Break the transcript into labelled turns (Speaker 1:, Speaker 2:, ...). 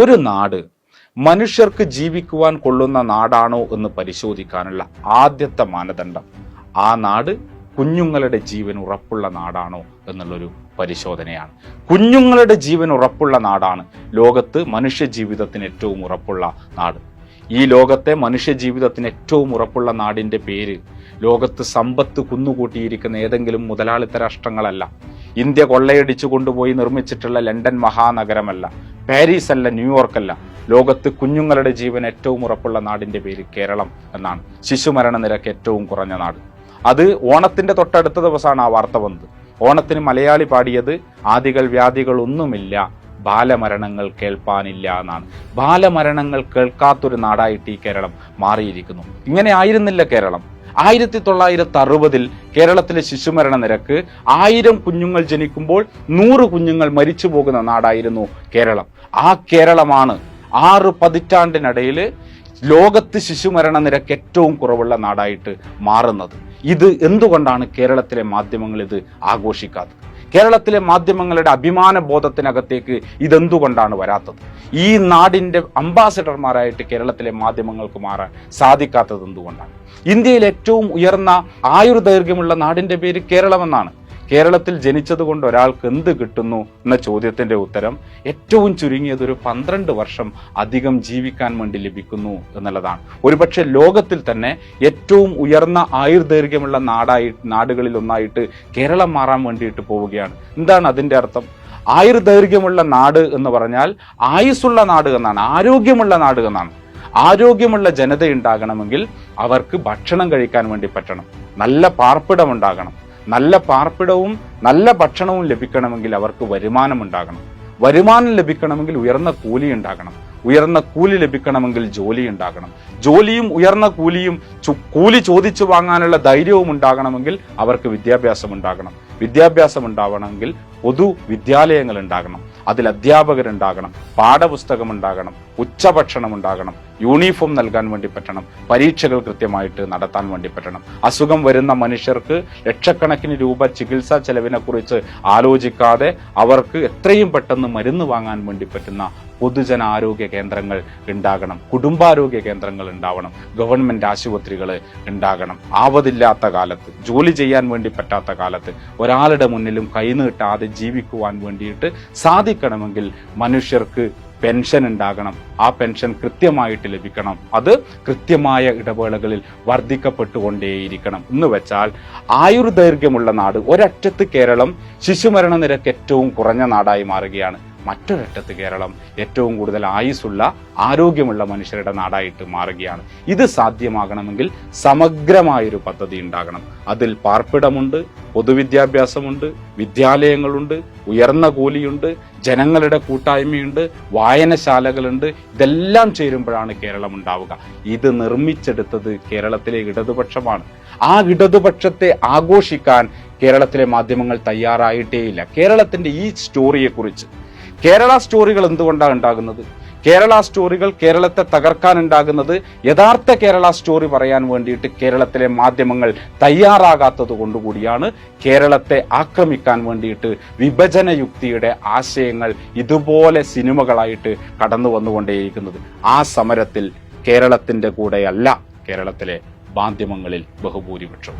Speaker 1: ഒരു നാട് മനുഷ്യർക്ക് ജീവിക്കുവാൻ കൊള്ളുന്ന നാടാണോ എന്ന് പരിശോധിക്കാനുള്ള ആദ്യത്തെ മാനദണ്ഡം ആ നാട് കുഞ്ഞുങ്ങളുടെ ജീവൻ ഉറപ്പുള്ള നാടാണോ എന്നുള്ളൊരു പരിശോധനയാണ്. കുഞ്ഞുങ്ങളുടെ ജീവൻ ഉറപ്പുള്ള നാടാണ് ലോകത്ത് മനുഷ്യ ജീവിതത്തിന് ഏറ്റവും ഉറപ്പുള്ള നാട്. ഈ ലോകത്തെ മനുഷ്യ ജീവിതത്തിന് ഏറ്റവും ഉറപ്പുള്ള നാടിൻ്റെ പേര് ലോകത്ത് സമ്പത്ത് കുന്നുകൂട്ടിയിരിക്കുന്ന ഏതെങ്കിലും മുതലാളിത്ത രാഷ്ട്രങ്ങളല്ല, ഇന്ത്യ കൊള്ളയടിച്ചു കൊണ്ടുപോയി നിർമ്മിച്ചിട്ടുള്ള ലണ്ടൻ മഹാനഗരമല്ല, പാരീസ് അല്ല, ന്യൂയോർക്കല്ല. ലോകത്ത് കുഞ്ഞുങ്ങളുടെ ജീവൻ ഏറ്റവും ഉറപ്പുള്ള നാടിൻ്റെ പേര് കേരളം എന്നാണ്. ശിശുമരണ നിരക്ക് ഏറ്റവും കുറഞ്ഞ നാട്. അത് ഓണത്തിൻ്റെ തൊട്ടടുത്ത ദിവസമാണ് ആ വാർത്ത വന്നത്. ഓണത്തിന് മലയാളി പാടിയത് ആദികൾ വ്യാധികൾ ഒന്നുമില്ല, ബാലമരണങ്ങൾ കേൾപ്പാനില്ല എന്നാണ്. ബാലമരണങ്ങൾ കേൾക്കാത്തൊരു നാടായിട്ട് ഈ കേരളം മാറിയിരിക്കുന്നു. ഇങ്ങനെ ആയിരുന്നില്ല കേരളം. 1960 കേരളത്തിലെ ശിശുമരണ നിരക്ക് 1000 കുഞ്ഞുങ്ങൾ ജനിക്കുമ്പോൾ 100 കുഞ്ഞുങ്ങൾ മരിച്ചു പോകുന്ന നാടായിരുന്നു കേരളം. ആ കേരളമാണ് 6 പതിറ്റാണ്ടിനിടയിൽ ലോകത്ത് ശിശുമരണ നിരക്ക് ഏറ്റവും കുറവുള്ള നാടായിട്ട് മാറുന്നത്. ഇത് എന്തുകൊണ്ടാണ് കേരളത്തിലെ മാധ്യമങ്ങൾ ഇത് ആഘോഷിക്കാത്തത്? കേരളത്തിലെ മാധ്യമങ്ങളുടെ അഭിമാന ബോധത്തിനകത്തേക്ക് ഇതെന്തുകൊണ്ടാണ് വരാത്തത്? ഈ നാടിൻ്റെ അംബാസഡർമാരായിട്ട് കേരളത്തിലെ മാധ്യമങ്ങൾക്ക് മാറാൻ സാധിക്കാത്തത് എന്തുകൊണ്ടാണ്? ഇന്ത്യയിൽ ഏറ്റവും ഉയർന്ന ആയുർദൈർഘ്യമുള്ള നാടിൻ്റെ പേര് കേരളമെന്നാണ്. കേരളത്തിൽ ജനിച്ചത് കൊണ്ട് ഒരാൾക്ക് എന്ത് കിട്ടുന്നു എന്ന ചോദ്യത്തിൻ്റെ ഉത്തരം ഏറ്റവും ചുരുങ്ങിയത് ഒരു 12 വർഷം അധികം ജീവിക്കാൻ വേണ്ടി ലഭിക്കുന്നു എന്നുള്ളതാണ്. ഒരുപക്ഷെ ലോകത്തിൽ തന്നെ ഏറ്റവും ഉയർന്ന ആയുർദൈർഘ്യമുള്ള നാടുകളിൽ ഒന്നായിട്ട് കേരളം മാറാൻ വേണ്ടിയിട്ട് പോവുകയാണ്. എന്താണ് അതിൻ്റെ അർത്ഥം? ആയുർദൈർഘ്യമുള്ള നാട് എന്ന് പറഞ്ഞാൽ ആയുസ്സുള്ള നാട് എന്നാണ്, ആരോഗ്യമുള്ള നാട് എന്നാണ്. ആരോഗ്യമുള്ള ജനത ഉണ്ടാകണമെങ്കിൽ അവർക്ക് ഭക്ഷണം കഴിക്കാൻ വേണ്ടി പറ്റണം, നല്ല പാർപ്പിടം ഉണ്ടാകണം. നല്ല പാർപ്പിടവും നല്ല ഭക്ഷണവും ലഭിക്കണമെങ്കിൽ അവർക്ക് വരുമാനം ഉണ്ടാകണം. വരുമാനം ലഭിക്കണമെങ്കിൽ ഉയർന്ന കൂലി ഉണ്ടാകണം. ഉയർന്ന കൂലി ലഭിക്കണമെങ്കിൽ ജോലി ഉണ്ടാകണം. ജോലിയും ഉയർന്ന കൂലി ചോദിച്ചു വാങ്ങാനുള്ള ധൈര്യവും ഉണ്ടാകണമെങ്കിൽ അവർക്ക് വിദ്യാഭ്യാസം ഉണ്ടാകണം. വിദ്യാഭ്യാസം ഉണ്ടാവണമെങ്കിൽ പൊതു വിദ്യാലയങ്ങൾ ഉണ്ടാകണം, അതിൽ അധ്യാപകരുണ്ടാകണം, പാഠപുസ്തകം ഉണ്ടാകണം, ഉച്ചഭക്ഷണം ഉണ്ടാകണം, യൂണിഫോം നൽകാൻ വേണ്ടി പറ്റണം, പരീക്ഷകൾ കൃത്യമായിട്ട് നടത്താൻ വേണ്ടി പറ്റണം. അസുഖം വരുന്ന മനുഷ്യർക്ക് ലക്ഷക്കണക്കിന് രൂപ ചികിത്സാ ചെലവിനെ കുറിച്ച് ആലോചിക്കാതെ അവർക്ക് എത്രയും പെട്ടെന്ന് മരുന്ന് വാങ്ങാൻ വേണ്ടി പറ്റുന്ന പൊതുജനാരോഗ്യ കേന്ദ്രങ്ങൾ ഉണ്ടാകണം, കുടുംബാരോഗ്യ കേന്ദ്രങ്ങൾ ഉണ്ടാവണം, ഗവൺമെന്റ് ആശുപത്രികൾ ഉണ്ടാകണം. ആവതില്ലാത്ത കാലത്ത്, ജോലി ചെയ്യാൻ വേണ്ടി പറ്റാത്ത കാലത്ത് ഒരാളുടെ മുന്നിലും കൈനീട്ടാതെ ജീവിക്കുവാൻ വേണ്ടിയിട്ട് സാധിക്കണമെങ്കിൽ മനുഷ്യർക്ക് പെൻഷൻ ഉണ്ടാകണം. ആ പെൻഷൻ കൃത്യമായിട്ട് ലഭിക്കണം. അത് കൃത്യമായ ഇടവേളകളിൽ വർദ്ധിക്കപ്പെട്ടുകൊണ്ടേയിരിക്കണം. എന്ന് വെച്ചാൽ ആയുർദൈർഘ്യമുള്ള നാട് ഒരറ്റത്ത് കേരളം ശിശുമരണ നിരക്ക് ഏറ്റവും കുറഞ്ഞ നാടായി മാറുകയാണ്, മറ്റൊരറ്റത്ത് കേരളം ഏറ്റവും കൂടുതൽ ആയുസ്സുള്ള ആരോഗ്യമുള്ള മനുഷ്യരുടെ നാടായിട്ട് മാറുകയാണ്. ഇത് സാധ്യമാകണമെങ്കിൽ സമഗ്രമായൊരു പദ്ധതി ഉണ്ടാകണം. അതിൽ പാർപ്പിടമുണ്ട്, പൊതുവിദ്യാഭ്യാസമുണ്ട്, വിദ്യാലയങ്ങളുണ്ട്, ഉയർന്ന കൂലിയുണ്ട്, ജനങ്ങളുടെ കൂട്ടായ്മയുണ്ട്, വായനശാലകളുണ്ട്. ഇതെല്ലാം ചേരുമ്പോഴാണ് കേരളം ഉണ്ടാവുക. ഇത് നിർമ്മിച്ചെടുത്തത് കേരളത്തിലെ ഇടതുപക്ഷമാണ്. ആ ഇടതുപക്ഷത്തെ ആഘോഷിക്കാൻ കേരളത്തിലെ മാധ്യമങ്ങൾ തയ്യാറായിട്ടേയില്ല. കേരളത്തിന്റെ ഈ സ്റ്റോറിയെക്കുറിച്ച്, കേരള സ്റ്റോറികൾ എന്തുകൊണ്ടാണ് ഉണ്ടാകുന്നത്? കേരള സ്റ്റോറികൾ കേരളത്തെ തകർക്കാൻ ഉണ്ടാകുന്നത് യഥാർത്ഥ കേരള സ്റ്റോറി പറയാൻ വേണ്ടിയിട്ട് കേരളത്തിലെ മാധ്യമങ്ങൾ തയ്യാറാകാത്തത് കൊണ്ടുകൂടിയാണ് കേരളത്തെ ആക്രമിക്കാൻ വേണ്ടിയിട്ട് വിഭജന യുക്തിയുടെ ആശയങ്ങൾ ഇതുപോലെ സിനിമകളായിട്ട് കടന്നു വന്നുകൊണ്ടേയിരിക്കുന്നത്. ആ സമരത്തിൽ കേരളത്തിൻ്റെ കൂടെയല്ല കേരളത്തിലെ മാധ്യമങ്ങളിൽ ബഹുഭൂരിപക്ഷം.